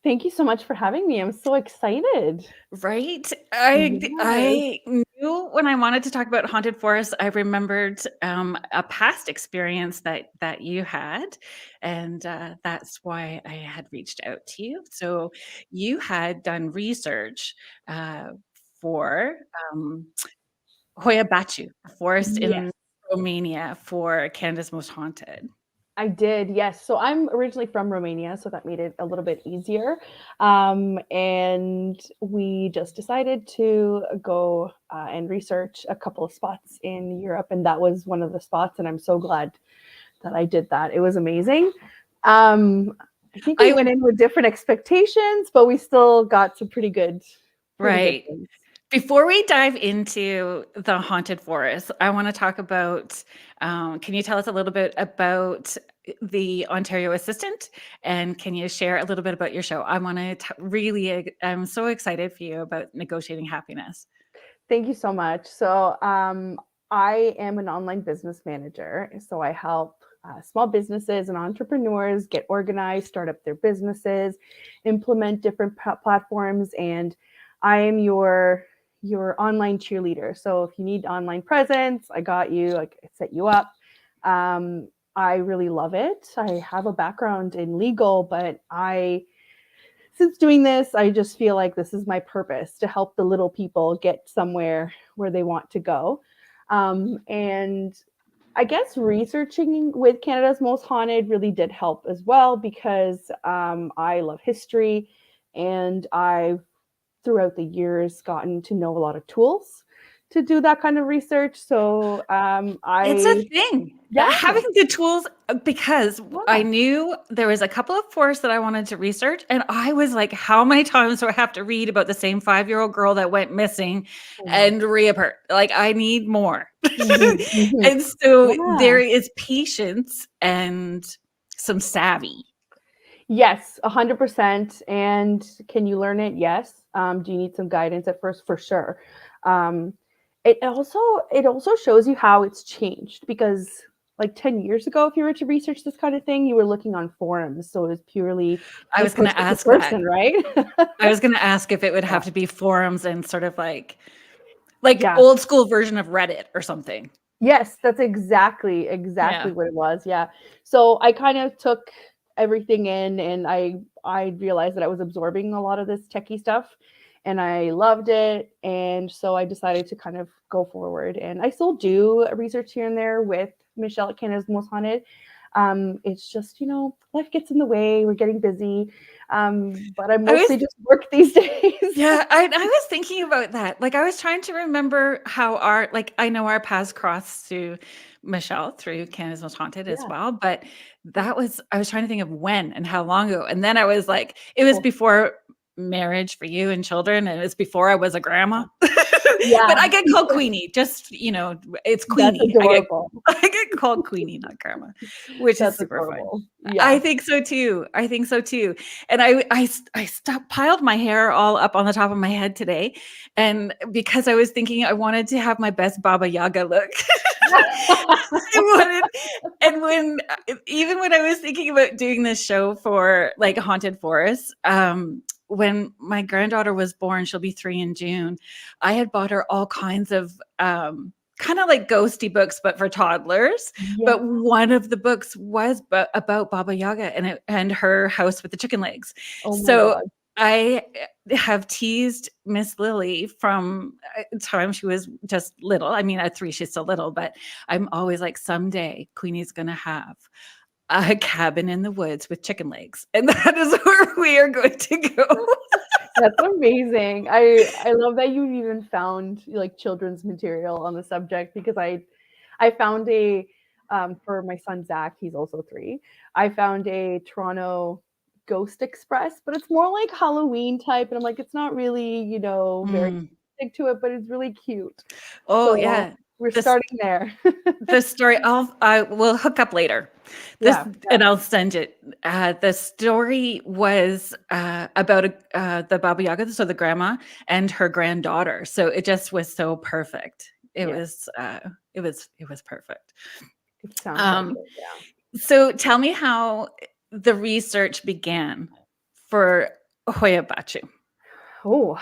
Thank you so much for having me. I'm so excited. Right? Yes. I knew when I wanted to talk about haunted forests, I remembered a past experience that you had, and that's why I had reached out to you. So you had done research uh, for Hoia Baciu, a forest Yes, in Romania for Canada's Most Haunted. I did. Yes. So I'm originally from Romania, so that made it a little bit easier. And we just decided to go and research a couple of spots in Europe, and that was one of the spots. And I'm so glad that I did that. It was amazing. Um, I think we I went in with different expectations, but we still got some pretty good right. things. Before we dive into the haunted forest, I want to talk about. Can you tell us a little bit about the Ontario Assistant, and can you share a little bit about your show? I want to really. I'm so excited for you about negotiating happiness. Thank you so much. So, I am an online business manager. So, I help small businesses and entrepreneurs get organized, start up their businesses, implement different platforms, and I am your online cheerleader. So, if you need online presence, I got you. I set you up. I really love it. I have a background in legal, but I since doing this, I just feel like this is my purpose to help the little people get somewhere where they want to go. And I guess researching with Canada's Most Haunted really did help as well because I love history and I've throughout the years gotten to know a lot of tools to do that kind of research. So It's a I, thing. yeah, Having the tools, because I yeah, knew there was a couple of forests that I wanted to research, and I was like, "How many times do I have to read about the same 5-year-old girl that went missing oh my, and reappeared?" Like, I need more. mhm, mhm. And so Yeah. there is patience and some savvy. Yes, 100%. And can you learn it? Yes. Do you need some guidance at first? For sure. Um, it also shows you how it's changed because like 10 years ago, if you were to research this kind of thing, you were looking on forums. So it was purely I like was gonna person to ask that. person, right? I was gonna ask if it would Yeah. have to be forums and sort of like Yeah. old school version of Reddit or something. Yes, that's exactly Yeah. what it was. Yeah. So I kind of took everything in and I realized that I was absorbing a lot of this techie stuff and I loved it. And so I decided to kind of go forward. And I still do research here and there with Michelle at Canada's Most Haunted. It's just, life gets in the way. We're getting busy. But I I was mostly just work these days. Yeah, I was thinking about that. Like, I was trying to remember how I know our paths crossed through Michelle through Canada's Most Haunted as Yeah. well, but I was trying to think of when and how long ago. And then I was like, it was Cool. before marriage for you and children, and it was before I was a grandma. But Yeah. I get called Queenie, just, it's That's Queenie. adorable. I get called Queenie, not grandma, which is That's super fun. adorable. I Yeah. think so too. I think so too. And I piled my hair all up on the top of my head today, and because I was thinking I wanted to have my best Baba Yaga look. I wanted, and even when I was thinking about doing this show for like haunted forests, when my granddaughter was born, she'll be 3 in June. I had bought her all kinds of kind of like ghosty books, but for toddlers. Yeah. But one of the books was about Baba Yaga and her house with the chicken legs. Oh my So god. I have teased Miss Lily from time she was just little. I mean, at 3, she's still little, but I'm always like, someday Queenie's going to have a cabin in the woods with chicken legs. And that is where we are going to go. That's amazing. I love that you've even found like children's material on the subject because I found a for my son Zach, he's also 3. I found a Toronto Ghost Express, but it's more like Halloween type and I'm like it's not really, very Mm. big to it, but it's really cute. Oh, So yeah. we're This starting there. the story I will hook up later. This Yeah. and I'll send it. The story was about the Baba Yaga, so the grandma and her granddaughter. So it just was so perfect. It Yes. was it was perfect. It sounds like Um, it. Yeah. so tell me how the research began for Hoia Baciu? Oh,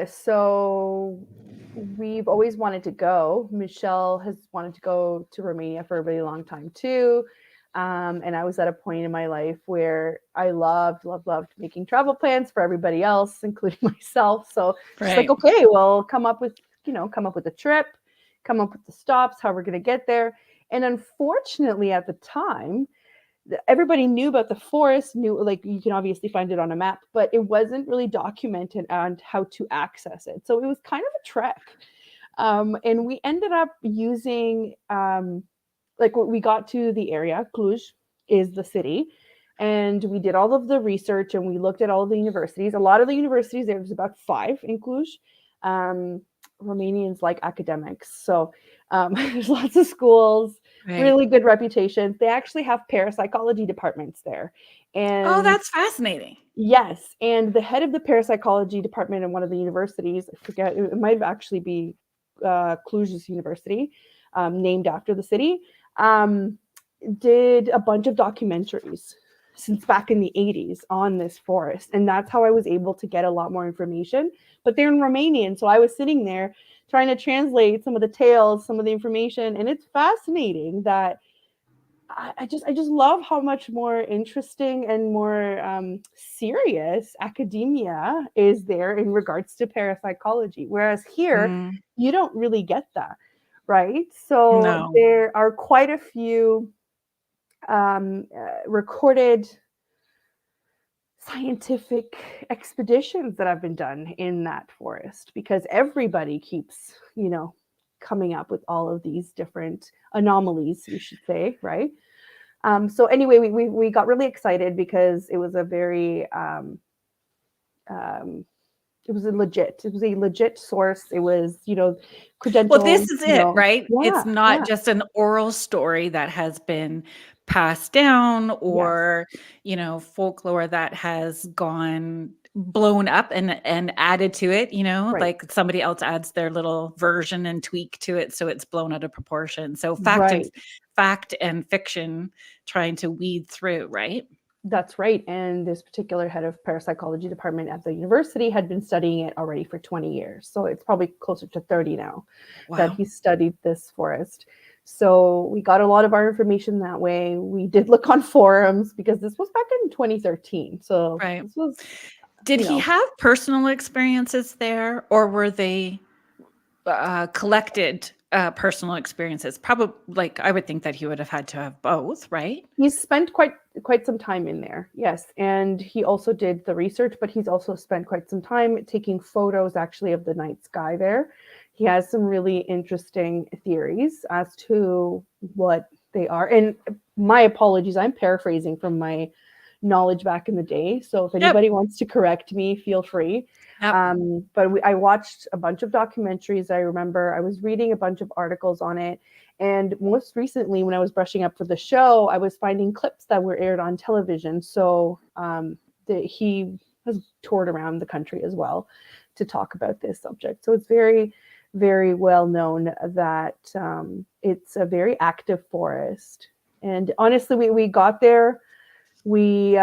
so we've always wanted to go. Michelle has wanted to go to Romania for a really long time too. And I was at a point in my life where I loved making travel plans for everybody else, including myself. So she's like, Right. okay, well, come up with a trip, come up with the stops, how we're going to get there. And unfortunately, at the time, everybody knew about the forest, knew, like, you can obviously find it on a map, but it wasn't really documented on how to access it. So it was kind of a trek. And we ended up using, like, when we got to the area, Cluj is the city, and we did all of the research and we looked at all of the universities. A lot of the universities, there was about 5 in Cluj. Romanians like academics. So there's lots of schools, Right. really good reputations. They actually have parapsychology departments there. Oh, And that's fascinating. yes, and the head of the parapsychology department in one of the universities, I forget, it might actually be Cluj's University, named after the city, did a bunch of documentaries since back in the 80s on this forest. And that's how I was able to get a lot more information. But they're in Romanian. So I was sitting there trying to translate some of the tales, some of the information. And it's fascinating that I just love how much more interesting and more serious academia is there in regards to parapsychology. Whereas here, you don't really get that, right? So No. there are quite a few recorded scientific expeditions that have been done in that forest, because everybody keeps, coming up with all of these different anomalies, we should say, right? So anyway, we got really excited because it was a very it was a legit source. It was, credentialed. Well, this is it, right? It's Yeah, not yeah, just an oral story that has been passed down, yes, or, folklore that has gone blown up and added to it, right, like somebody else adds their little version and tweak to it, so it's blown out of proportion. So right. fact and fiction trying to weed through, right? That's right. And this particular head of parapsychology department at the university had been studying it already for 20 years. So it's probably closer to 30 now that Wow. he studied this forest. So we got a lot of our information that way. We did look on forums because this was back in 2013. So Right. this was, Did he have personal experiences there, or were they collected personal experiences? Probably, like, I would think that he would have had to have both, right? he's spent quite some time in there, yes, and he also did the research, but he's also spent quite some time taking photos actually of the night sky there. He has some really interesting theories as to what they are, and my apologies, I'm paraphrasing from my knowledge back in the day, so if Yep. anybody wants to correct me, feel free. Yep. But I watched a bunch of documentaries. I remember I was reading a bunch of articles on it. And most recently, when I was brushing up for the show, I was finding clips that were aired on television. So he has toured around the country as well to talk about this subject. So it's very, very well known that it's a very active forest. And honestly, we got there. We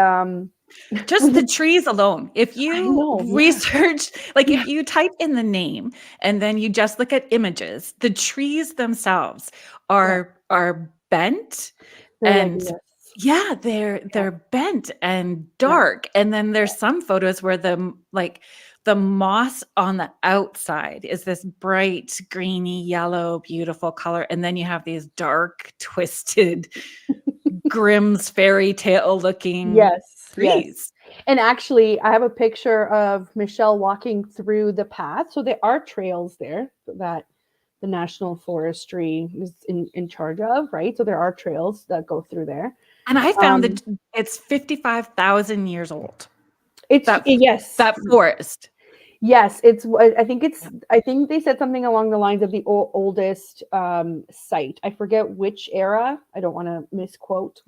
Just the trees alone. If you yeah. research, like if you type in the name and then you just look at images, the trees themselves are bent, They're like and this. yeah, they're bent and dark. And then there's some photos where the moss on the outside is this bright greeny yellow beautiful color, and then you have these dark twisted Grimm's fairy tale looking Yes. trees. And actually, I have a picture of Michelle walking through the path. So there are trails there that the National Forestry is in charge of, right? So there are trails that go through there. And I found Um, that it's 55,000 years old. Yes, That forest. yes. I think Yeah. I think they said something along the lines of the oldest site. I forget which era. I don't want to misquote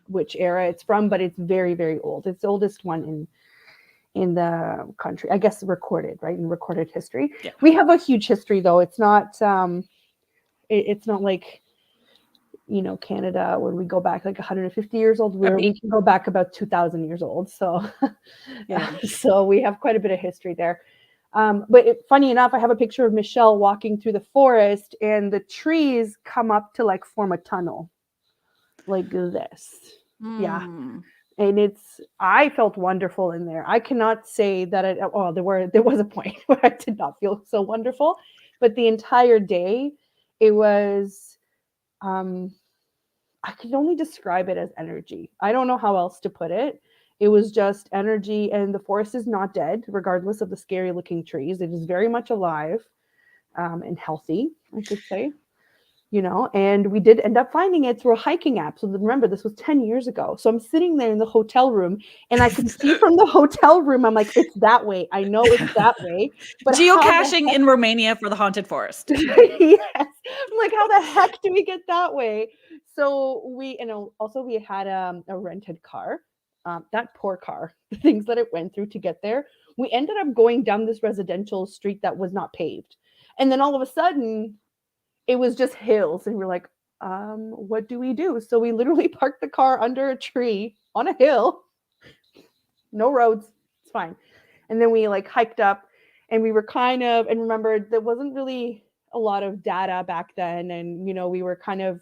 which era it's from, but it's very, very old. It's the oldest one in the country, I guess, recorded, right, in recorded history. Yeah. We have a huge history, though. It's not it's not like Canada, when we go back like 150 years old, we can go back about 2,000 years old. So, so we have quite a bit of history there. But funny enough, I have a picture of Michelle walking through the forest, and the trees come up to like form a tunnel like this. Yeah. And I felt wonderful in there. I cannot say that there was a point where I did not feel so wonderful, but the entire day it was, I can only describe it as energy. I don't know how else to put it. It was just energy, and the forest is not dead, regardless of the scary looking trees. It is very much alive, and healthy, I should say. And we did end up finding it through a hiking app. So remember, this was 10 years ago. So I'm sitting there in the hotel room, and I can see from the hotel room, I'm like, it's that way. I know it's that way. But geocaching in Romania for the haunted forest. Yes. I'm like, how the heck do we get that way? So we had a rented car. That poor car, the things that it went through to get there. We ended up going down this residential street that was not paved. And then all of a sudden, it was just hills. And we're like, what do we do? So we literally parked the car under a tree on a hill. No roads. It's fine. And then we like hiked up, and we were and remember, there wasn't really a lot of data back then. And, we were kind of,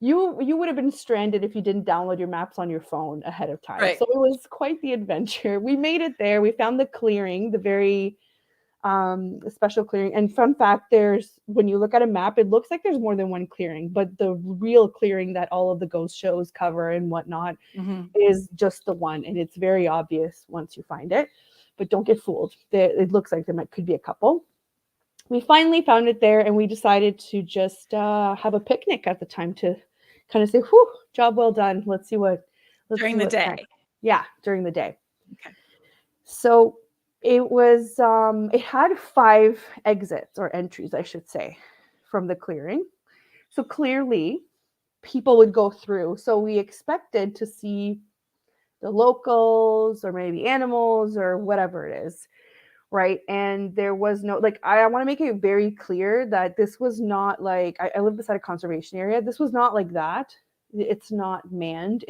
you would have been stranded if you didn't download your maps on your phone ahead of time. Right. So it was quite the adventure. We made it there. We found the clearing, the very special clearing. And fun fact, when you look at a map, it looks like there's more than one clearing, but the real clearing that all of the ghost shows cover and whatnot is just the one. And it's very obvious once you find it, but don't get fooled. It looks like could be a couple. We finally found it there, and we decided to just have a picnic at the time to kind of say, whew, job well done. Let's see what. During the day. Yeah, during the day. Okay. So it was, it had 5 exits or entries, I should say, from the clearing. So clearly people would go through. So we expected to see the locals or maybe animals or whatever it is. Right. And there was no, I want to make it very clear that this was not like, I live beside a conservation area. This was not like that. It's not manned.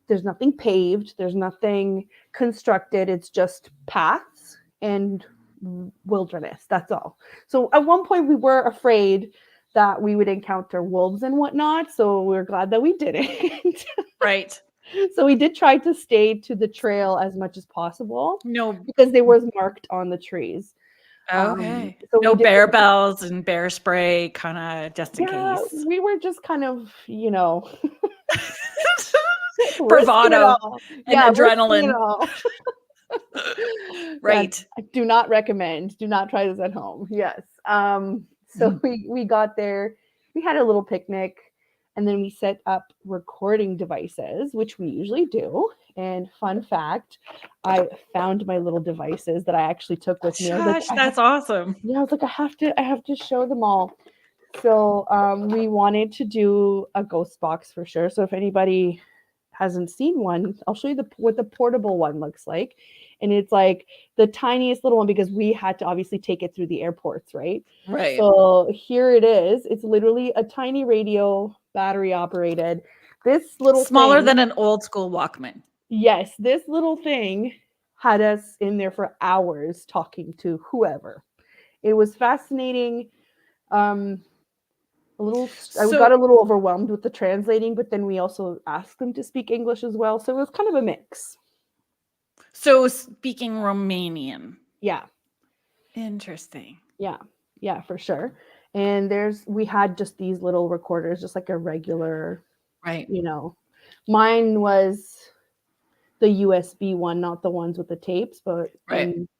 There's nothing paved. There's nothing constructed. It's just paths and wilderness. That's all. So at one point we were afraid that we would encounter wolves and whatnot. So we're glad that we didn't. Right. So we did try to stay to the trail as much as possible. No, because they was marked on the trees. Okay. So no bear bells and bear spray, kind of just in case. We were just kind of, bravado and adrenaline. Right. I do not recommend. Do not try this at home. Yes. So we got there. We had a little picnic. And then we set up recording devices, which we usually do. And fun fact, I found my little devices that I actually took with me. Gosh, that's awesome. Yeah, I was like, I have to show them all. So we wanted to do a ghost box for sure. So if anybody hasn't seen one, I'll show you what the portable one looks like. And it's like the tiniest little one, because we had to obviously take it through the airports, right? Right. So here it is. It's literally a tiny radio, battery operated. This little smaller than an old school Walkman. Yes, this little thing had us in there for hours talking to whoever. It was fascinating. I got a little overwhelmed with the translating, but then we also asked them to speak English as well. So it was kind of a mix. So speaking Romanian. Yeah. Interesting. Yeah, for sure. And we had just these little recorders, just like a regular, right. Mine was the USB one, not the ones with the tapes, but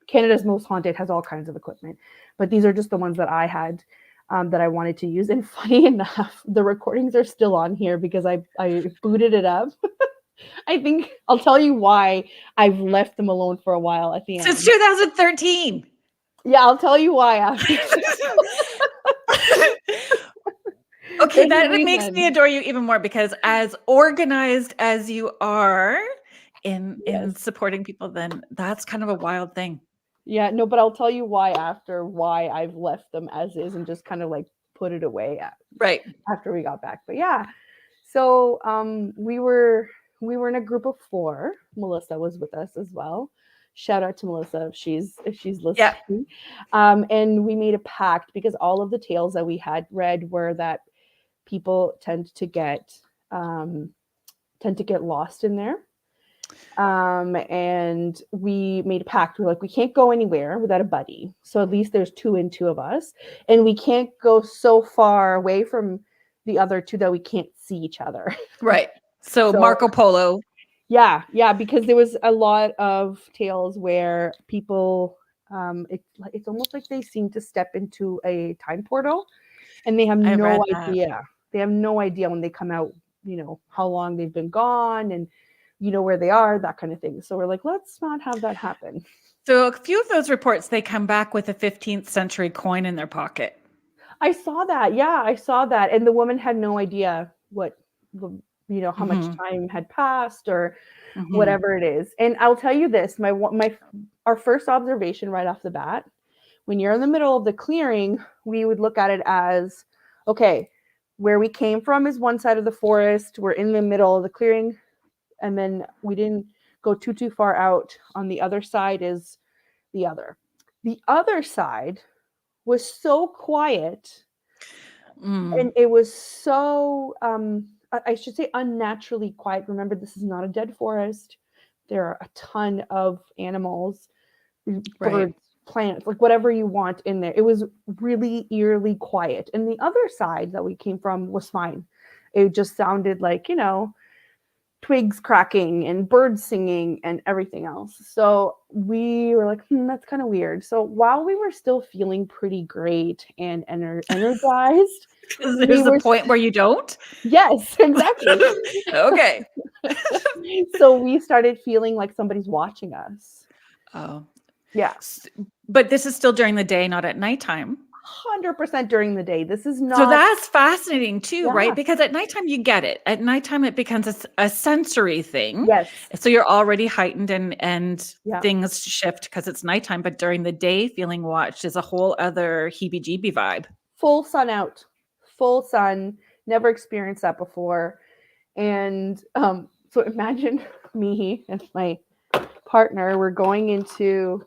Canada's Most Haunted has all kinds of equipment. But these are just the ones that I had that I wanted to use. And funny enough, the recordings are still on here because I booted it up. I think I'll tell you why I've left them alone for a while at the end. Since 2013. Yeah, I'll tell you why after. Okay, that makes me adore you even more, because as organized as you are in supporting people, then that's kind of a wild thing. Yeah, no, but I'll tell you why I've left them as is and just kind of like put it away Right. after we got back. But yeah, so we were in a group of 4. Melissa was with us as well. Shout out to Melissa if she's listening. And we made a pact, because all of the tales that we had read were that people tend to get lost in there. And we made a pact. We're like, we can't go anywhere without a buddy. So at least there's 2 and 2 of us. And we can't go so far away from the other 2 that we can't see each other. Right. So Marco Polo. Yeah. Because there was a lot of tales where people, it's almost like they seem to step into a time portal, and they have no idea. They have no idea when they come out, how long they've been gone, and where they are, that kind of thing. So we're like, let's not have that happen. So a few of those reports, they come back with a 15th century coin in their pocket. I saw that. Yeah, I saw that. And the woman had no idea what, how much time had passed or whatever it is. And I'll tell you this, our first observation right off the bat, when you're in the middle of the clearing, we would look at it as, okay, where we came from is one side of the forest. We're in the middle of the clearing. And then we didn't go too far out. On the other side is the other. The other side was so quiet. And it was so, I should say, unnaturally quiet. Remember, this is not a dead forest. There are a ton of animals, birds, plants, like whatever you want in there. It was really eerily quiet. And the other side that we came from was fine. It just sounded like, twigs cracking and birds singing and everything else. So we were like, that's kind of weird. So while we were still feeling pretty great and energized, there's a point where you don't? Yes, exactly. Okay. So we started feeling like somebody's watching us. Oh. Yeah. But this is still during the day, not at nighttime. 100% during the day. This is not. So that's fascinating too, right? Because at nighttime you get it. At nighttime it becomes a sensory thing. Yes. So you're already heightened and things shift because it's nighttime. But during the day, feeling watched is a whole other heebie-jeebie vibe. Full sun out. Full sun. Never experienced that before. And so imagine me and my partner, we're going into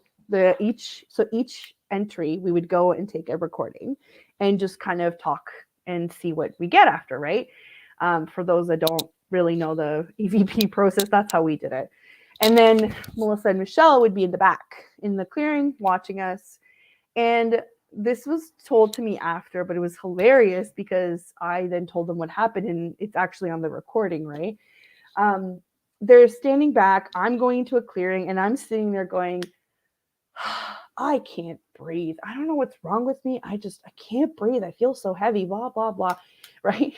each entry, we would go and take a recording and just kind of talk and see what we get after, right? For those that don't really know the EVP process, that's how we did it. And then Melissa and Michelle would be in the back in the clearing watching us. And this was told to me after, but it was hilarious because I then told them what happened, and it's actually on the recording, right? They're standing back. I'm going to a clearing, and I'm sitting there going, I can't breathe. I don't know what's wrong with me. I can't breathe. I feel so heavy, blah, blah, blah, right?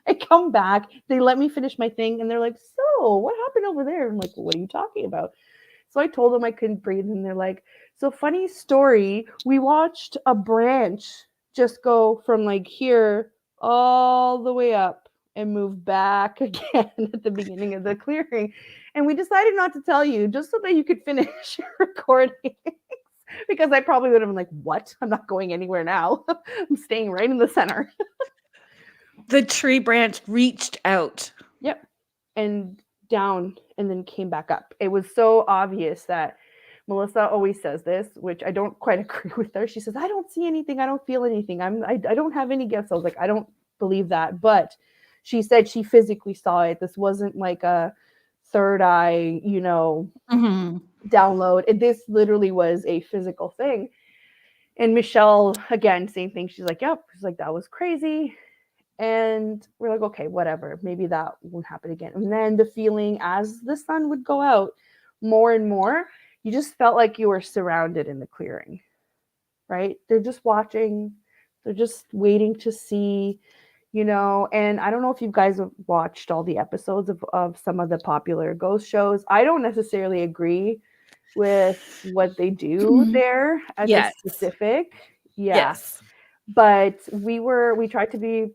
I come back. They let me finish my thing, and they're like, so what happened over there? I'm like, well, what are you talking about? So I told them I couldn't breathe, and they're like, so funny story. We watched a branch just go from like here all the way up and move back again at the beginning of the clearing. And we decided not to tell you just so that you could finish your recording. Because I probably would have been like, what? I'm not going anywhere now. I'm staying right in the center. The tree branch reached out. Yep. And down and then came back up. It was so obvious that Melissa always says this, which I don't quite agree with her. She says, I don't see anything. I don't feel anything. I don't have any gifts. I was like, I don't believe that. But she said she physically saw it. This wasn't like a third eye, download. This literally was a physical thing. And Michelle, again, same thing. She's like, yep. She's like, that was crazy. And we're like, okay, whatever. Maybe that won't happen again. And then the feeling as the sun would go out more and more, you just felt like you were surrounded in the clearing, right? They're just watching. They're just waiting to see, and I don't know if you guys have watched all the episodes of some of the popular ghost shows. I don't necessarily agree with what they do there as a specific. Yes. But we tried to be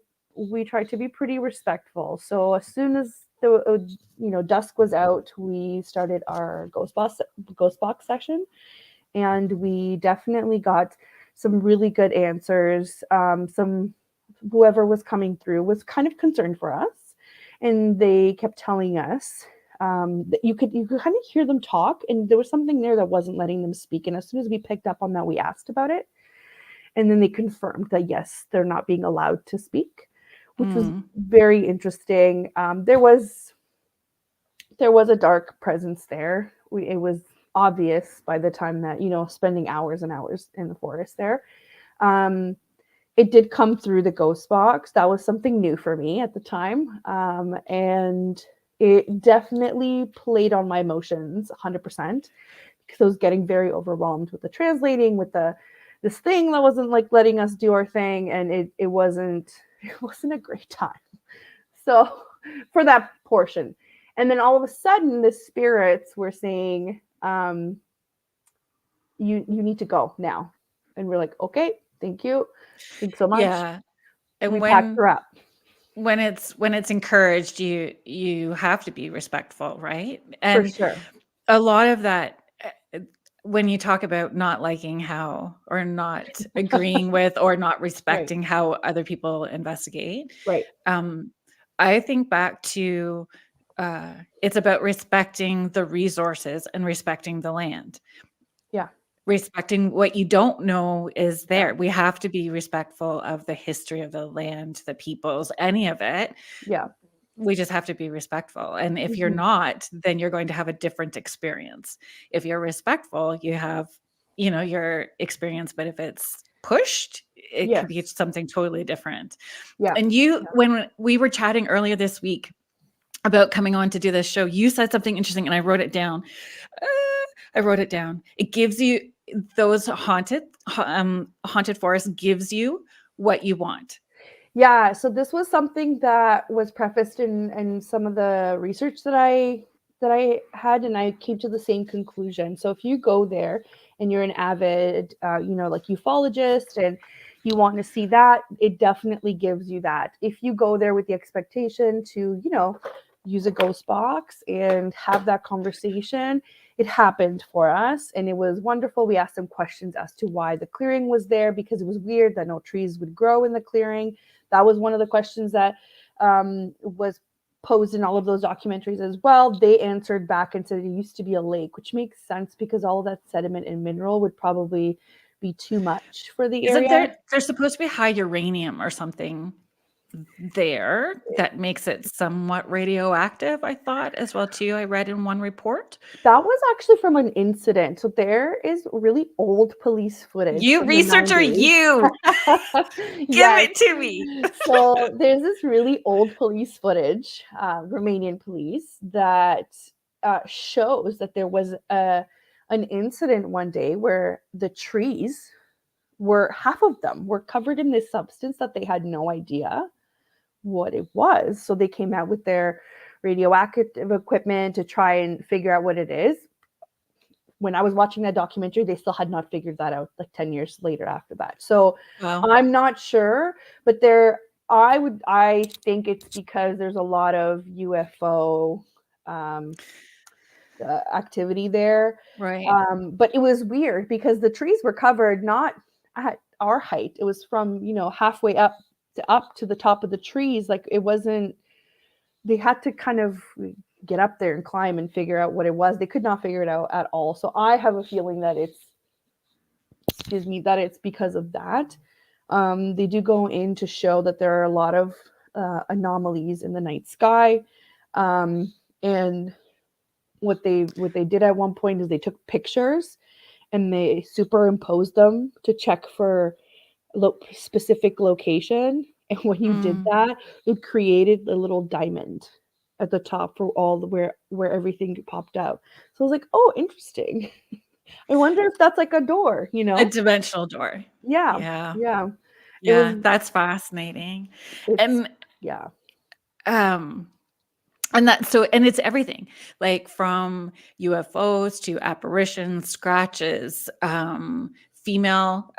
pretty respectful. So as soon as the dusk was out, we started our ghost box session, and we definitely got some really good answers. Whoever was coming through was kind of concerned for us, and they kept telling us that you could kind of hear them talk, and there was something there that wasn't letting them speak. And as soon as we picked up on that, we asked about it, and then they confirmed that yes, they're not being allowed to speak, which was very interesting. There was a dark presence there. It was obvious by the time that, spending hours and hours in the forest there. It did come through the ghost box. That was something new for me at the time. And it definitely played on my emotions 100%, because I was getting very overwhelmed with the translating, with this thing that wasn't like letting us do our thing. And it wasn't a great time. So for that portion. And then all of a sudden the spirits were saying, you need to go now. And we're like, okay, thank you. Thanks so much. Yeah. And we packed her up. When it's encouraged, you have to be respectful, right? And for sure. A lot of that, when you talk about not liking how, or not agreeing with, or not respecting how other people investigate, right? I think back to it's about respecting the resources and respecting the land. Yeah. Respecting what you don't know is there. Yeah. We have to be respectful of the history of the land, the peoples, any of it. Yeah. We just have to be respectful. And if you're not, then you're going to have a different experience. If you're respectful, you have, your experience. But if it's pushed, it could be something totally different. Yeah. And when we were chatting earlier this week about coming on to do this show, you said something interesting, and I wrote it down. It gives you those haunted forests gives you what you want. Yeah. So this was something that was prefaced in some of the research that I had, and I came to the same conclusion. So if you go there and you're an avid, like ufologist, and you want to see that, it definitely gives you that. If you go there with the expectation to, use a ghost box and have that conversation, it happened for us, and it was wonderful. We asked them questions as to why the clearing was there, because it was weird that no trees would grow in the clearing. That was one of the questions that was posed in all of those documentaries as well. They answered back and said it used to be a lake, which makes sense because all of that sediment and mineral would probably be too much for the area. Isn't there's supposed to be high uranium or something there that makes it somewhat radioactive, I thought, as well too. I read in one report. That was actually from an incident. So there is really old police footage. You researcher, you give it to me. So there's this really old police footage, Romanian police, that shows that there was an incident one day where the trees half of them were covered in this substance that they had no idea what it was. So they came out with their radioactive equipment to try and figure out what it is. When I was watching that documentary, they still had not figured that out, like 10 years later after that. So I'm not sure, but I think it's because there's a lot of UFO activity there. Right. But it was weird because the trees were covered not at our height. It was from, halfway up to the top of the trees. Like it wasn't, they had to kind of get up there and climb and figure out what it was. They could not figure it out at all. So I have a feeling that it's because of that. They do go in to show that there are a lot of anomalies in the night sky. And what they did at one point is they took pictures and they superimposed them to check for specific location, and when you did that, it created a little diamond at the top for all where everything popped out. So I was like, oh, interesting. I wonder if that's like a door, a dimensional door. Yeah. That's fascinating. And and it's everything, like from UFOs to apparitions, scratches, female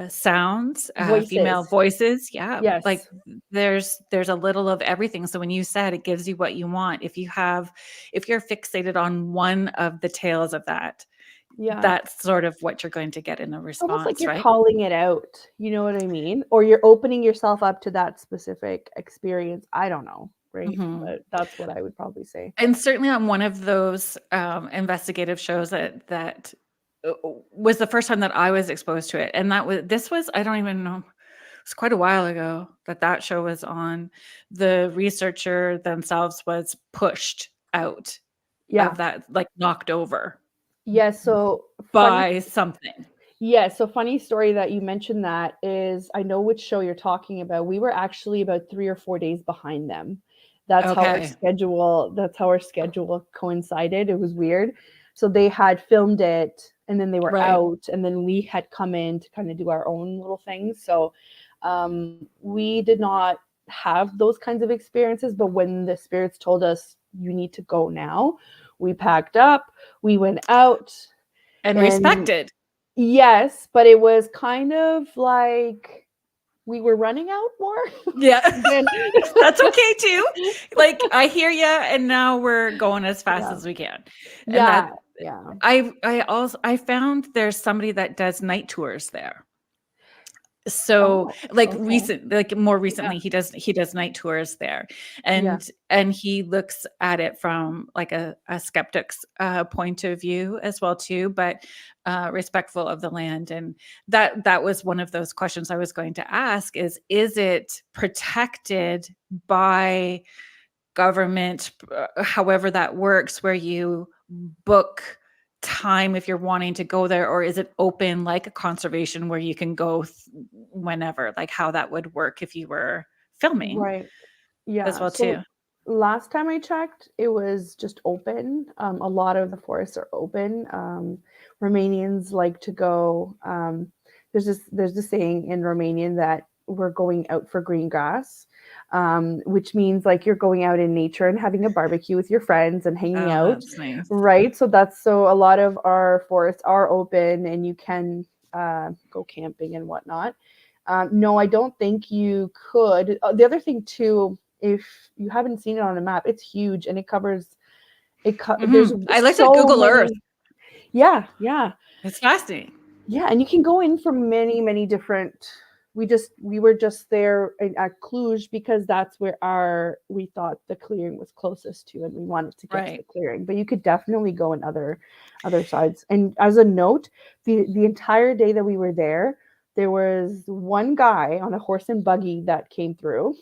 sounds, female voices. Yeah. Yes. Like there's a little of everything. So when you said it gives you what you want, if you're fixated on one of the tales of that, Yeah. that's sort of what you're going to get in a It's almost like response, you're right? calling it out. You know what I mean? Or you're opening yourself up to that specific experience. I don't know, right? Mhm. But that's what I would probably say. And certainly on one of those investigative shows that was the first time that I was exposed to it, and this was, I don't even know, it's quite a while ago that show was on. The researcher themselves was pushed out Yeah. of that, like knocked over Yeah. So funny. by something. Yeah. So funny story that you mentioned that is I know which show you're talking about. We were actually about 3 or 4 days behind them. Okay. That's how our schedule coincided. It was weird. So they had filmed it and then they were Right. out and then we had come in to kind of do our own little things. So we did not have those kinds of experiences, but when the spirits told us you need to go now, we packed up, we went out. And And respected. yes, but it was kind of like we were running out more Yeah. than That's okay too. Like, I hear you, and now we're going as fast yeah. as we can. And Yeah, that yeah. I found there's somebody that does night tours there. So Oh, like okay. more Yeah, recently he does night tours there, yeah, and he looks at it from like a skeptic's point of view as well too, but respectful of the land. And that was one of those questions I was going to ask is it protected by government, however that works, where you book time if you're wanting to go there, or is it open like a conservation where you can go whenever, like how that would work if you were filming right. as Yeah. well too? So last time I checked, it was just open. A lot of the forests are open. Romanians like to go. There's this saying in Romanian that we're going out for green grass, which means like you're going out in nature and having a barbecue with your friends and hanging Oh, out, that's nice. right? So a lot of our forests are open and you can go camping and whatnot. No, I don't think you could. The other thing too, if you haven't seen it on a map, it's huge and it covers there's I looked at so Google Earth. many. Yeah, yeah. It's fascinating. Yeah, and you can go in from many different. We were just there at Cluj because that's where we thought the clearing was closest to, and we wanted to get to the Right. clearing. But you could definitely go in other sides. And as a note, the entire day that we were there was one guy on a horse and buggy that came through,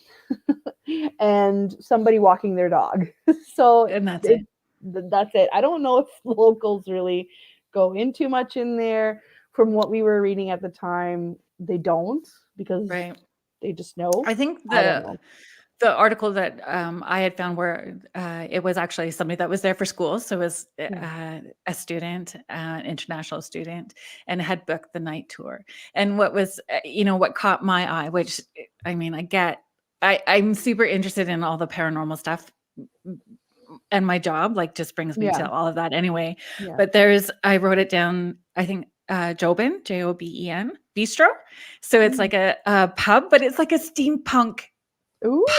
and somebody walking their dog. So And that's it. that's it. I don't know if locals really go in too much in there. From what we were reading at the time, they don't because Right. they just know. I think I don't know. the article that I had found where it was actually somebody that was there for school. So it was Yeah. a student, an international student, and had booked the night tour. And what was, what caught my eye, which I mean, I'm super interested in all the paranormal stuff, and my job like just brings me Yeah. to all of that anyway. Yeah. But I wrote it down, I think Joben, Joben Bistro. So it's like a pub, but it's like a steampunk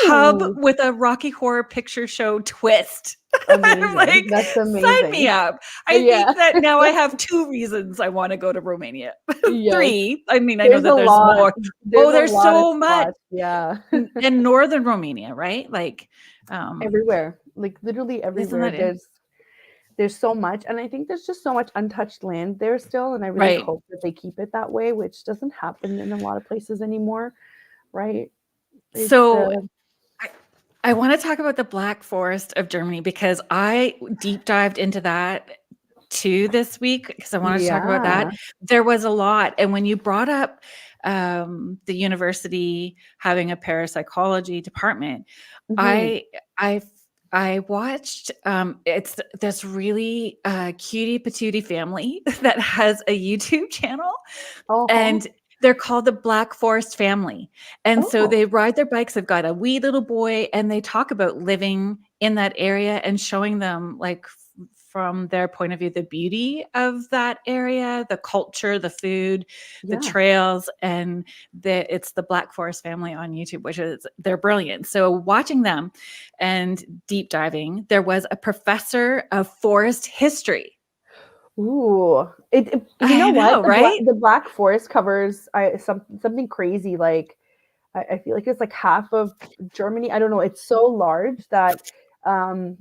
pub Ooh, with a Rocky Horror Picture Show twist. I'm amazing. like, That's sign me amazing. up. I Yeah. think that now I have 2 reasons I want to go to Romania. Yes. 3. I mean, I know There's a that there's lot. more. There's Oh, a there's lot of so much. spots. Yeah. In northern Romania, right? Like, Everywhere. Like literally isn't everywhere. that in? There's so much, and I think there's just so much untouched land there still, and I really Right. hope that they keep it that way, which doesn't happen in a lot of places anymore, right? It's So I want to talk about the Black Forest of Germany because I deep dived into that too this week because I wanted to talk about that. yeah. There was a lot. And when you brought up the university having a parapsychology department, Mhm. I watched it's this really cutie patootie family that has a YouTube channel, Uh-huh. and they're called the Black Forest family. And so Oh, they ride their bikes. They've got a wee little boy, and they talk about living in that area and showing them, like, from their point of view, the beauty of that area, the culture, the food, the yeah. trails, and it's the Black Forest family on YouTube, they're brilliant. So watching them and deep diving, there was a professor of forest history Ooh, you know I what? know, right? The Black Forest covers something crazy. Like I feel like it's like half of Germany. I don't know. It's so large that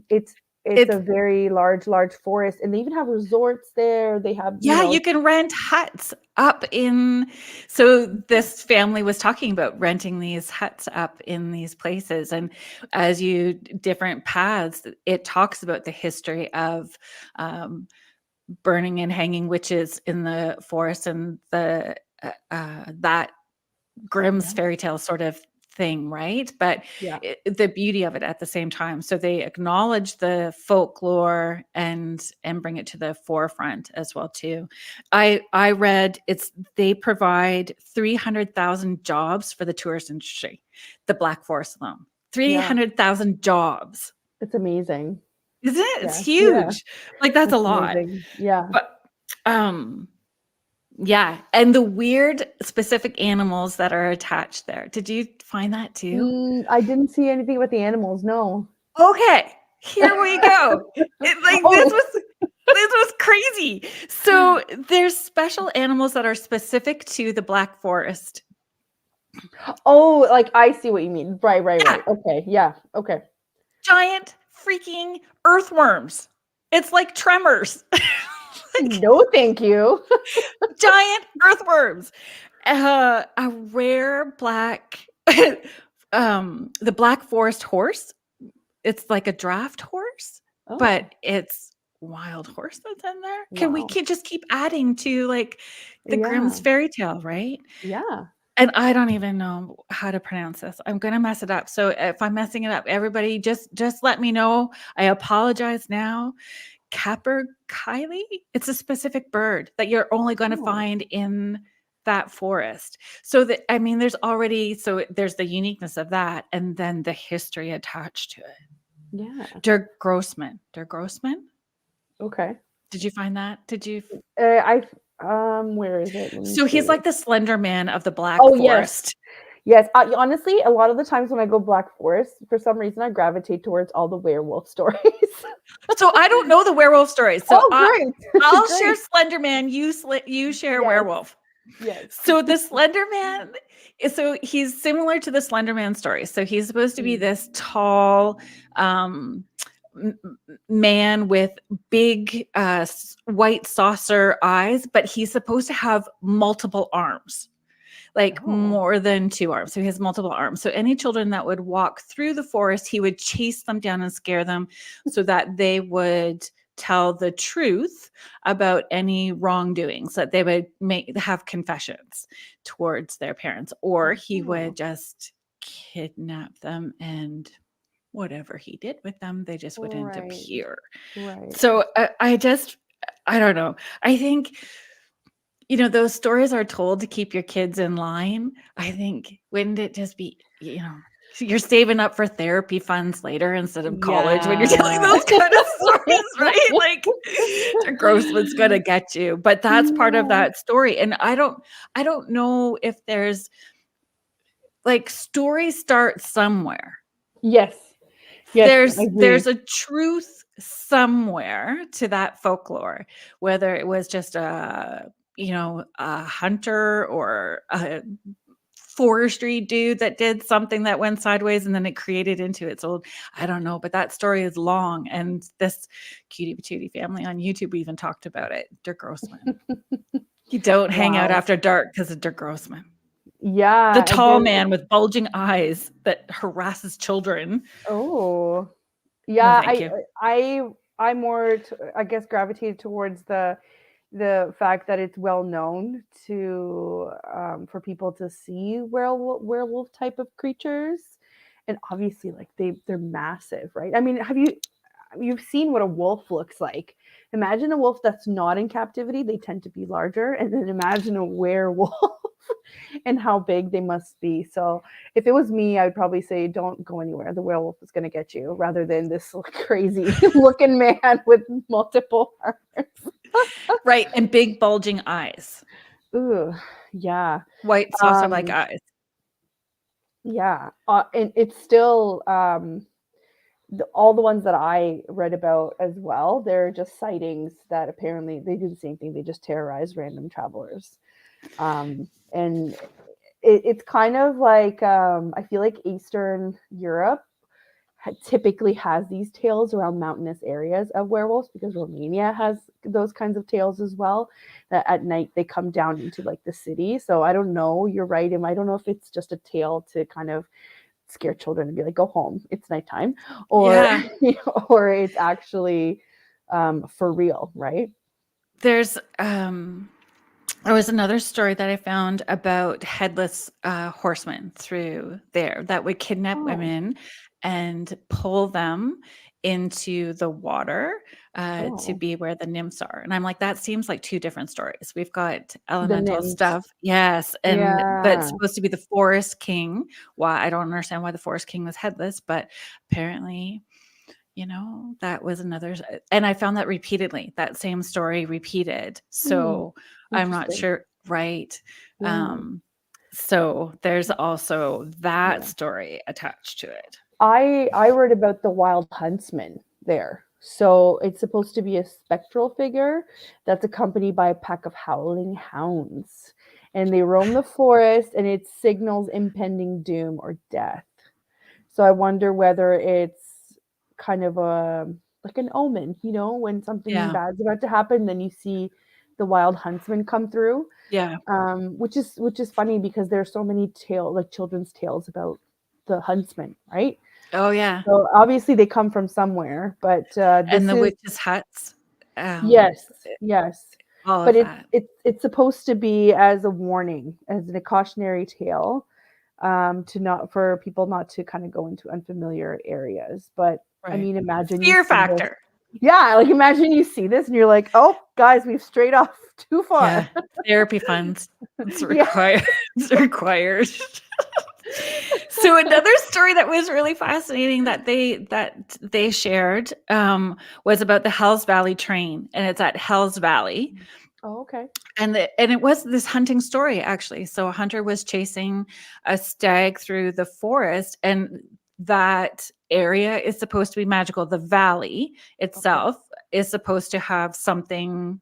it's It's a very large forest, and they even have resorts there. They have, Yeah, you can rent huts up in. So this family was talking about renting these huts up in these places, and as you different paths, it talks about the history of burning and hanging witches in the forest and the that Grimm's yeah, fairy tale sort of thing, right? But yeah, the beauty of it at the same time. So they acknowledge the folklore and bring it to the forefront as well too. I read they provide 300,000 jobs for the tourist industry, the Black Forest alone. yeah. 300,000 jobs. It's amazing. Isn't it? It's Yeah, yeah. huge. Like that's a That's lot. amazing. Yeah. But um yeah, and the weird specific animals that are attached there. Did you find that too? I didn't see anything about the animals. No. Okay, here we go. It, like Oh, this was crazy. So there's special animals that are specific to the Black Forest. oh, like I see what you mean. Right, right, Yeah, right. Okay, yeah, okay. giant freaking earthworms. It's like tremors. Like No, thank you. giant earthworms. A rare black the Black Forest horse. It's like a draft horse, Oh, but it's wild horse that's in there. We wow. can just keep adding to like the Grimm's Yeah, fairy tale, right? yeah. And I don't even know how to pronounce this. I'm gonna mess it up. So if I'm messing it up, everybody just let me know. I apologize now. Capercaillie. It's a specific bird that you're only going to Oh, find in that forest. So that I mean, there's the uniqueness of that, and then the history attached to it. yeah. Der Grossman. Okay. Did you find that? Did you? I where is it? Let me So he's see. like the Slender Man of the Black Oh, yes. Forest. Yes. Honestly, a lot of the times when I go Black Forest, for some reason I gravitate towards all the werewolf stories. So I don't know the werewolf stories. So Oh, great. I'll share Great. Slender Man. You share Yes. werewolf. Yes. So the Slender Man, so he's similar to the Slender Man story. So he's supposed to be Mm. this tall man with big white saucer eyes, but he's supposed to have multiple arms, like Oh. more than two arms. So he has multiple arms. So any children that would walk through the forest, he would chase them down and scare them so that they would tell the truth about any wrongdoings, that they would have confessions towards their parents, or he would Oh. just kidnap them, and whatever he did with them, they just wouldn't Right. appear. Right. So I don't know. I think those stories are told to keep your kids in line. I think, wouldn't it just be, you're saving up for therapy funds later instead of college when you're telling Yeah. those kind of stories, right? Like the gross one's gonna get you. But that's part of Yeah. that story. And I don't know if there's like stories start somewhere. Yes. Yes, I There's agree. a truth somewhere to that folklore, whether it was just a hunter or a forestry dude that did something that went sideways and then it created into its old, I don't know, but that story is long. And this cutie patootie family on YouTube even talked about it. Der Grossman. You don't hang out Wow. after dark because of Der Grossman. The Yeah, I tall did. man with bulging eyes that harasses children. Oh. No, Yeah, thank you. I more I guess gravitated towards the fact that it's well known to for people to see werewolf type of creatures, and obviously like they're massive, right? I mean, you've seen what a wolf looks like. Imagine a wolf that's not in captivity, they tend to be larger, and then imagine a werewolf and how big they must be. So if it was me, I would probably say don't go anywhere. The werewolf is going to get you rather than this crazy looking man with multiple arms. Right, and big bulging eyes. Ooh, yeah. White saucer-like Um, eyes. yeah. And it's still all the ones that I read about as well, they're just sightings that apparently they do the same thing. They just terrorize random travelers. And it's kind of like, I feel like Eastern Europe typically has these tales around mountainous areas of werewolves, because Romania has those kinds of tales as well, that at night they come down into like the city. So I don't know, you're right. And I don't know if it's just a tale to kind of scare children and be like, go home, it's nighttime, or Yeah. or it's actually for real, right? There's there was another story that I found about headless horsemen through there that would kidnap Oh, women and pull them into the water to oh, be where the nymphs are. And I'm like, that seems like two different stories. We've got the elemental nymphs. stuff, yes, and but it's Yeah, supposed to be the forest king. Why I don't understand why the forest king was headless, but apparently, that was another. And I found that repeatedly, that same story repeated. So I'm not interesting. sure, right? Yeah, Um, so there's also that yeah. story attached to it. I read about the wild huntsman there. So it's supposed to be a spectral figure that's accompanied by a pack of howling hounds. And they roam the forest, and it signals impending doom or death. So I wonder whether it's kind of a like an omen, when something Yeah, bad's about to happen, then you see the wild huntsman come through. yeah. Which is funny, because there's so many like children's tales about the huntsman, right? Oh yeah, So obviously they come from somewhere, but and this the is, witches' huts, um, yes, yes, all but of it's that. it's it's supposed to be as a warning, as a cautionary tale, to not for people not to kind of go into unfamiliar areas. But I Right. mean, imagine you Fear see this, factor. yeah, like imagine you see this and you're like, oh, guys, we've strayed off too Yeah. far. Therapy funds. It's Yeah. required. It's required. So another story that was really fascinating that they shared was about the Hells Valley train, and it's at Hells Valley, Oh, okay. and it was this hunting story actually. So a hunter was chasing a stag through the forest, and that area is supposed to be magical. The valley Okay. itself is supposed to have something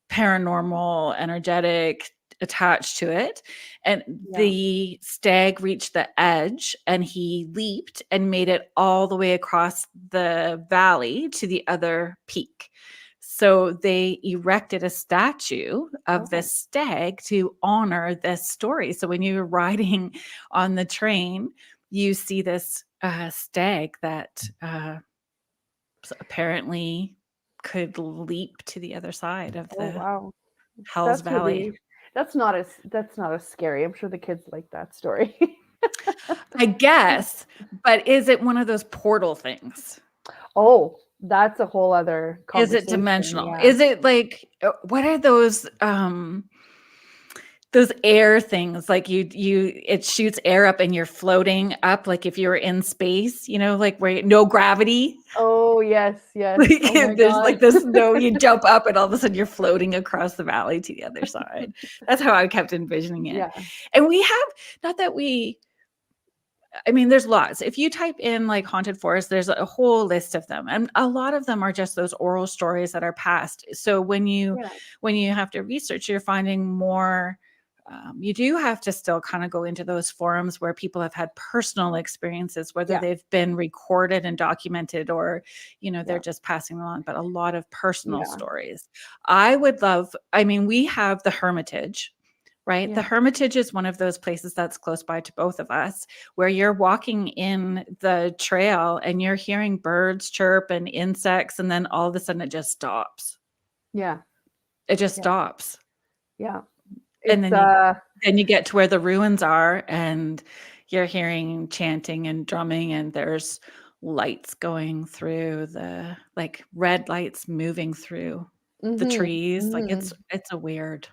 paranormal, energetic attached to it. And Yeah. the stag reached the edge and he leaped and made it all the way across the valley to the other peak. So they erected a statue of Oh, this stag to honor this story. So when you're riding on the train, you see this stag that apparently could leap to the other side of oh, the wow. Hell's That's Valley. really that's not as scary. I'm sure the kids like that story. I guess, but is it one of those portal things? Oh, that's a whole other Is it conversation. dimensional? Yeah. Is it like what are those air things like it shoots air up and you're floating up like if you were in space, like where no gravity? Oh, yes, yes. Like Oh my if there's god. like the snow, you jump up and all of a sudden you're floating across the valley to the other side. That's how I kept envisioning it. Yeah. And we have not that we I mean, there's lots. If you type in like haunted forest, there's a whole list of them. And a lot of them are just those oral stories that are passed. So Yeah. when you have to research, you're finding more you do have to still kind of go into those forums where people have had personal experiences, whether Yeah. they've been recorded and documented or, they're Yeah. just passing along, but a lot of personal Yeah. stories. I mean, we have the Hermitage, right? The Yeah. Hermitage is one of those places that's close by to both of us, where you're walking in the trail and you're hearing birds chirp and insects, and then all of a sudden it just stops. Yeah. It just Yeah. stops. Yeah. And It's then you get to where the ruins are and you're hearing chanting and drumming, and there's lights going through the like red lights moving through the mhm. trees. Like it's Mhm. it's a weird.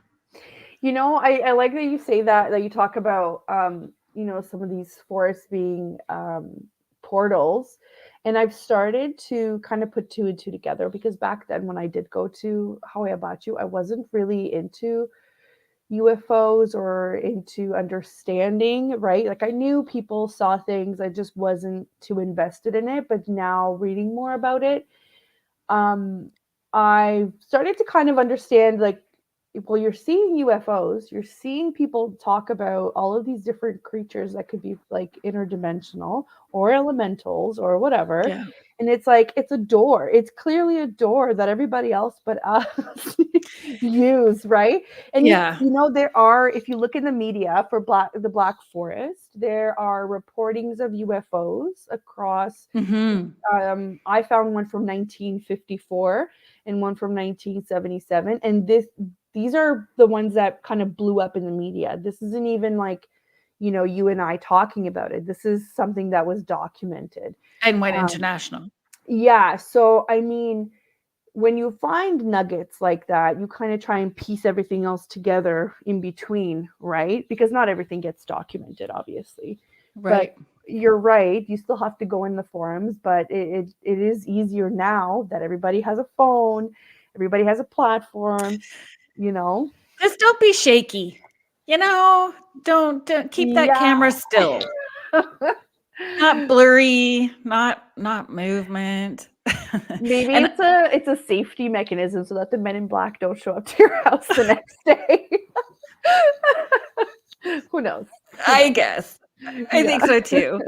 I like that you say that you talk about, some of these forests being portals. And I've started to kind of put two and two together, because back then when I did go to Hoia Baciu, I wasn't really into, UFOs or into understanding, right? Like I knew people saw things, I just wasn't too invested in it. But now reading more about it, um, I started to kind of understand like, well, you're seeing UFOs, you're seeing people talk about all of these different creatures that could be like interdimensional or elementals or whatever. Yeah. And it's like, it's a door. It's clearly a door that everybody else but us use, right? And Yeah. there are, if you look in the media for the Black Forest, there are reportings of UFOs across. Hmm. I found one from 1954 and one from 1977, and these are the ones that kind of blew up in the media. This isn't even like, you and I talking about it. This is something that was documented. And went Um, international. yeah. So, I mean, when you find nuggets like that, you kind of try and piece everything else together in between, right? Because not everything gets documented, obviously. Right. But you're right. You still have to go in the forums, but it is easier now that everybody has a phone, everybody has a platform, you know. Just don't be shaky. Don't keep that Yeah. camera still. Not blurry, not movement. Maybe And it's a safety mechanism so that the men in black don't show up to your house the next day. Who knows? I guess. I Yeah. think so too.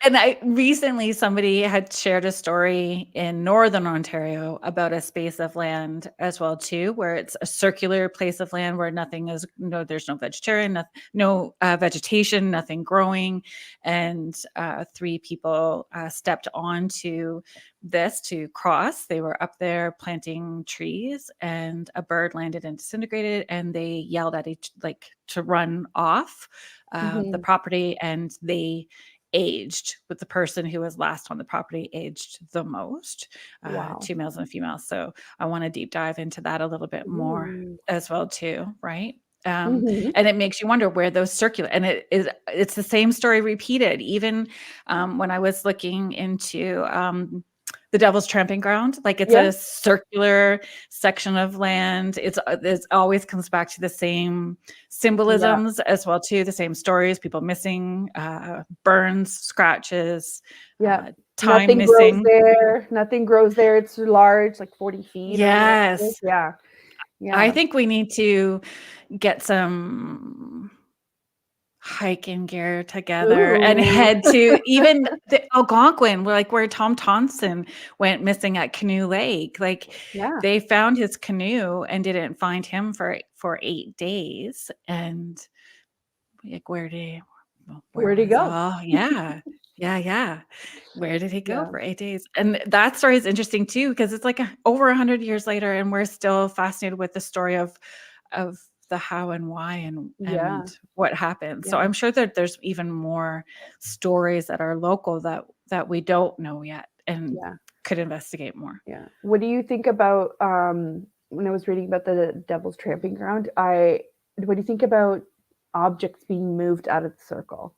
And recently somebody had shared a story in Northern Ontario about a space of land as well too, where it's a circular place of land where there's no vegetarian, no vegetation, nothing growing. And 3 people stepped onto this to cross. They were up there planting trees and a bird landed and disintegrated, and they yelled at each like to run off the Mhm. property, and they aged with the person who was last on the property aged the most, Wow. 2 males and a female. So I want to deep dive into that a little bit more Ooh. as well too, right? Mhm. And it makes you wonder where those circulate, and it's the same story repeated. Even when I was looking into the Devil's Tramping Ground, like it's Yeah. a circular section of land. It always comes back to the same Yeah. symbolisms as well too, the same stories, people missing, burns, scratches, Yeah. time Nothing grows missing. there. Nothing grows there. It's large, like 40 feet or whatever it is. Yes. Yeah. I Yeah. think we need to get some hiking gear together and Ooh. head to even the Algonquin, where Tom Thompson went missing at Canoe Lake. Like Yeah. they found his canoe and didn't find him for 8 days. And like, where Where'd he was go? yeah. Yeah, yeah. Where did he go Yeah. for 8 days? And that story is interesting too, because it's like over 100 years later, and we're still fascinated with the story of the how and why and Yeah. what happened. So Yeah. I'm sure that there's even more stories that are local that we don't know yet and Yeah. could investigate more. Yeah. What do you think about when I was reading about the Devil's Tramping Ground? What do you think about objects being moved out of the circle?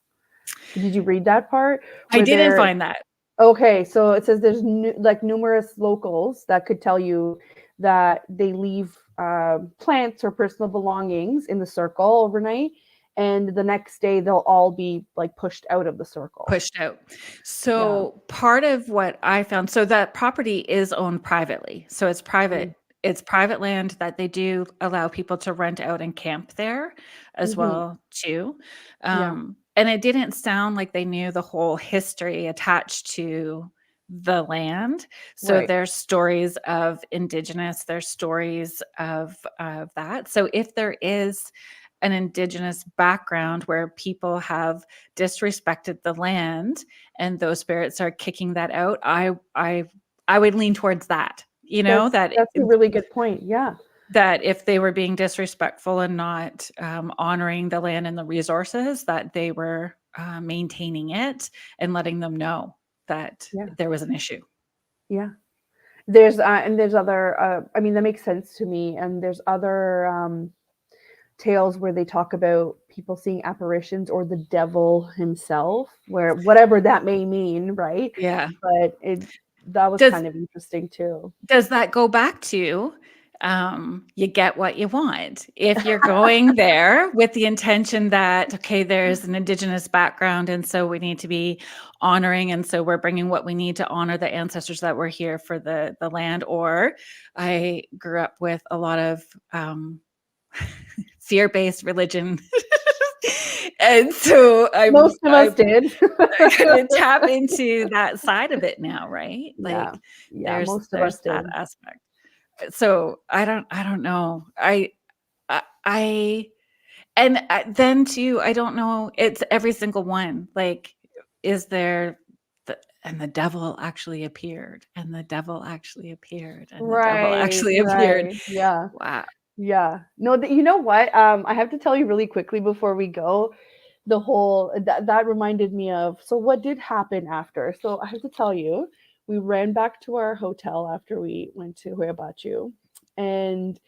Did you read that part I where didn't there? find that. Okay, so it says there's like numerous locals that could tell you that they leave plants or personal belongings in the circle overnight, and the next day they'll all be like pushed out of the circle. Pushed out. Yeah. So part of what I found, so that property is owned privately. So Mm. it's private land that they do allow people to rent out and camp there as Mm-hmm. well too. Yeah. And it didn't sound like they knew the whole history attached to the land. So Right. there's stories of indigenous, there's stories of that. So if there is an indigenous background where people have disrespected the land and those spirits are kicking that out, I would lean towards that, That's a really good point. Yeah. that if they were being disrespectful and not honoring the land and the resources, that they were maintaining it and letting them know that Yeah. there was an issue. Yeah. There's other I mean that makes sense to me, and there's other tales where they talk about people seeing apparitions or the devil himself, where whatever that may mean, right? Yeah. But that was Does kind of interesting too. does that go back to you get what you want. If you're going there with the intention that, okay, there's an Indigenous background, and so we need to be honoring, and so we're bringing what we need to honor the ancestors that were here for the land. Or I grew up with a lot of fear-based religion. And so Most of us did. I tap into that side of it now, right? Yeah. Like Yeah, most of there's us that did. aspect. So I don't know. Then too, I don't know. It's every single one. Like, is there and the devil actually appeared, and the devil actually appeared, and the devil actually appeared. Right. Yeah. Wow. Yeah. No, you know what? I have to tell you really quickly before we go, the whole that reminded me of, so what did happen after? So I have to tell you, we ran back to our hotel after we went to Hoia Baciu, and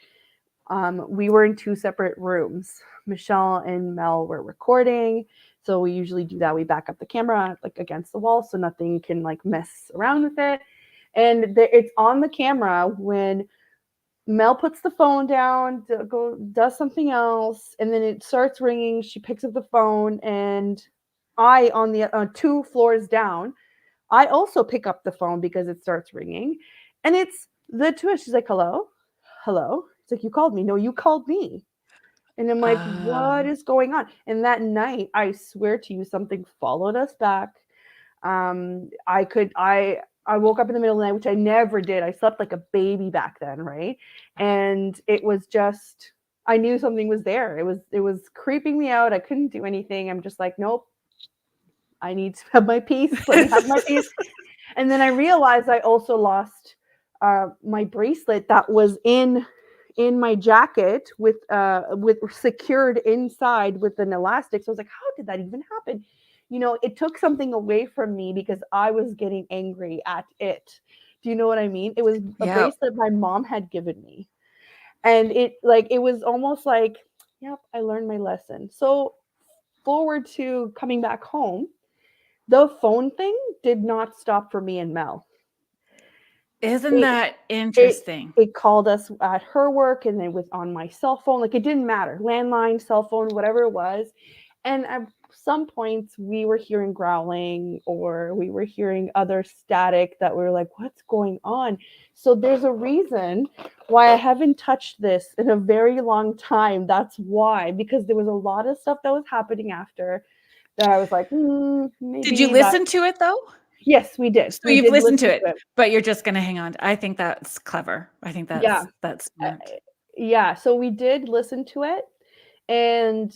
we were in two separate rooms. Michelle and Mel were recording. So we usually do that. We back up the camera like against the wall so nothing can like mess around with it. And it's on the camera when Mel puts the phone down, does something else, and then it starts ringing. She picks up the phone, and I, on the 2 floors down, I also pick up the phone because it starts ringing, and it's the two. She's like, "Hello, hello." It's like, "You called me." "No, you called me." And I'm like, "What is going on?" And that night, I swear to you, something followed us back. I woke up in the middle of the night, which I never did. I slept like a baby back then, right? And it was just, I knew something was there. It was creeping me out. I couldn't do anything. I'm just like, nope, I need to have my peace. Let me have my peace. And then I realized I also lost my bracelet that was in my jacket with secured inside with an elastic. So I was like, how did that even happen? You know, it took something away from me because I was getting angry at it. Do you know what I mean? It was a bracelet my mom had given me. And it was almost like, yep, I learned my lesson. So forward to coming back home, the phone thing did not stop for me and Mel. Isn't that interesting? It called us at her work, and it was on my cell phone. Like, it didn't matter. Landline, cell phone, whatever it was. And at some points we were hearing growling, or we were hearing other static that we were like, what's going on? So there's a reason why I haven't touched this in a very long time. That's why, because there was a lot of stuff that was happening after that I was like, maybe. Did you listen to it though? Yes, we did. So you've listened to it, but you're just going to hang on. I think that's clever. I think that's smart. Yeah. So we did listen to it, and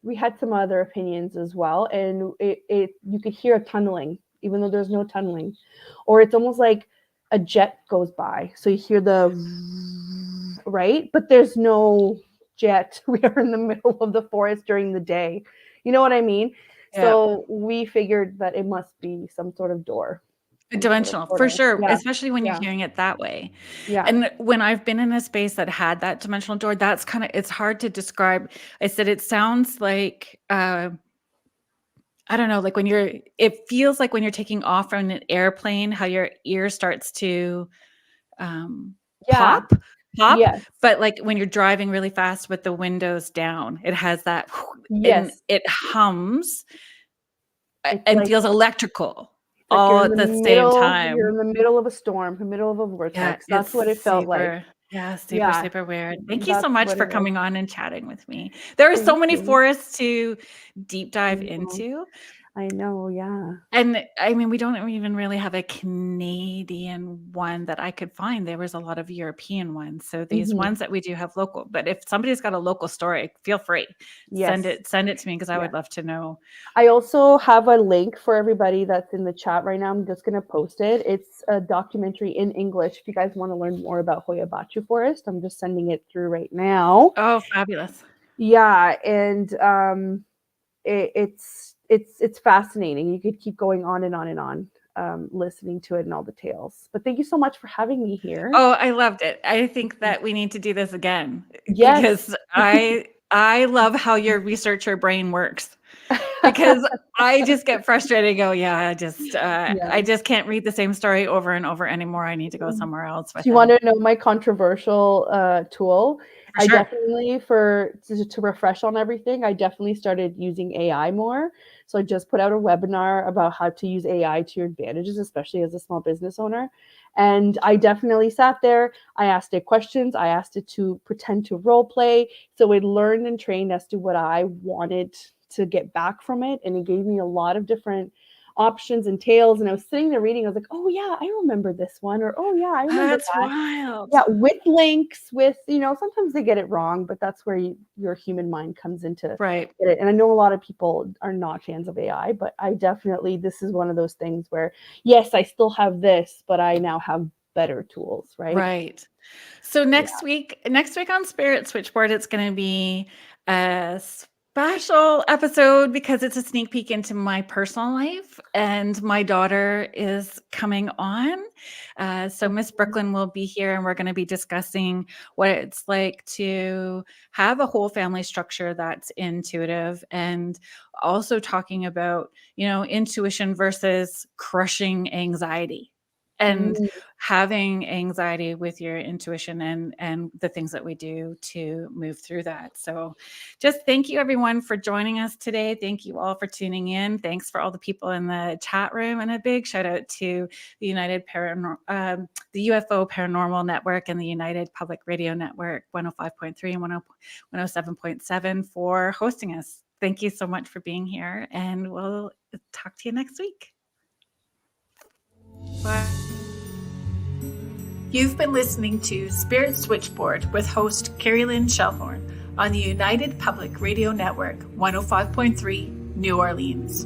we had some other opinions as well. And you could hear a tunneling, even though there's no tunneling, or it's almost like a jet goes by. So you hear the right, but there's no jet. We are in the middle of the forest during the day. You know what I mean? Yeah. So we figured that it must be some sort of door. Dimensional, for sure, especially when you're hearing it that way. Yeah. And when I've been in a space that had that dimensional door, that's kind of, it's hard to describe. I said, it sounds like, I don't know, like it feels like when you're taking off from an airplane, how your ear starts to pop. Yes. But like when you're driving really fast with the windows down, it has that, and it hums and feels electrical. Like all at the same time. You're in the middle of a storm, the middle of a vortex. That's what it felt like. Yeah, super weird. Thank you so much for coming on and chatting with me. There are so many forests to deep dive into. I know, yeah. And I mean, we don't even really have a Canadian one that I could find. There was a lot of European ones. So these ones that we do have local, but if somebody's got a local story, feel free. Send it to me, because I would love to know. I also have a link for everybody that's in the chat right now. I'm just going to post it. It's a documentary in English. If you guys want to learn more about Hoia Baciu Forest, I'm just sending it through right now. Oh, fabulous. Yeah. And it's fascinating. You could keep going on and on and on, listening to it and all the tales. But thank you so much for having me here. Oh, I loved it. I think that we need to do this again. Yes. Because I love how your researcher brain works. because I just get frustrated and go, yeah, Yeah. I just can't read the same story over and over anymore. I need to go somewhere else with Do you it. want to know my controversial tool? For I sure. definitely, to refresh on everything, I definitely started using AI more. So I just put out a webinar about how to use AI to your advantages, especially as a small business owner. And I definitely sat there. I asked it questions. I asked it to pretend to role play. So it learned and trained as to what I wanted to get back from it. And it gave me a lot of different options and tales. And I was sitting there reading. I was like, oh, yeah, I remember this one. Or, oh, yeah, I remember That's that. wild. Yeah, with links, with, sometimes they get it wrong, but that's where your human mind comes into Right. it. And I know a lot of people are not fans of AI, but I definitely, this is one of those things where, yes, I still have this, but I now have better tools, right? Right. So next week on Spirit Switchboard, it's going to be a special episode because it's a sneak peek into my personal life, and my daughter is coming on. So Miss Brooklyn will be here, and we're going to be discussing what it's like to have a whole family structure that's intuitive, and also talking about, intuition versus crushing anxiety. And having anxiety with your intuition and the things that we do to move through that. So just thank you everyone for joining us today. Thank you all for tuning in. Thanks for all the people in the chat room, and a big shout out to the the UFO Paranormal Network and the United Public Radio Network 105.3 and 107.7 for hosting us. Thank you so much for being here, and we'll talk to you next week. Bye. You've been listening to Spirit Switchboard with host Kerrilynn Shellhorn on the United Public Radio Network 105.3 New Orleans.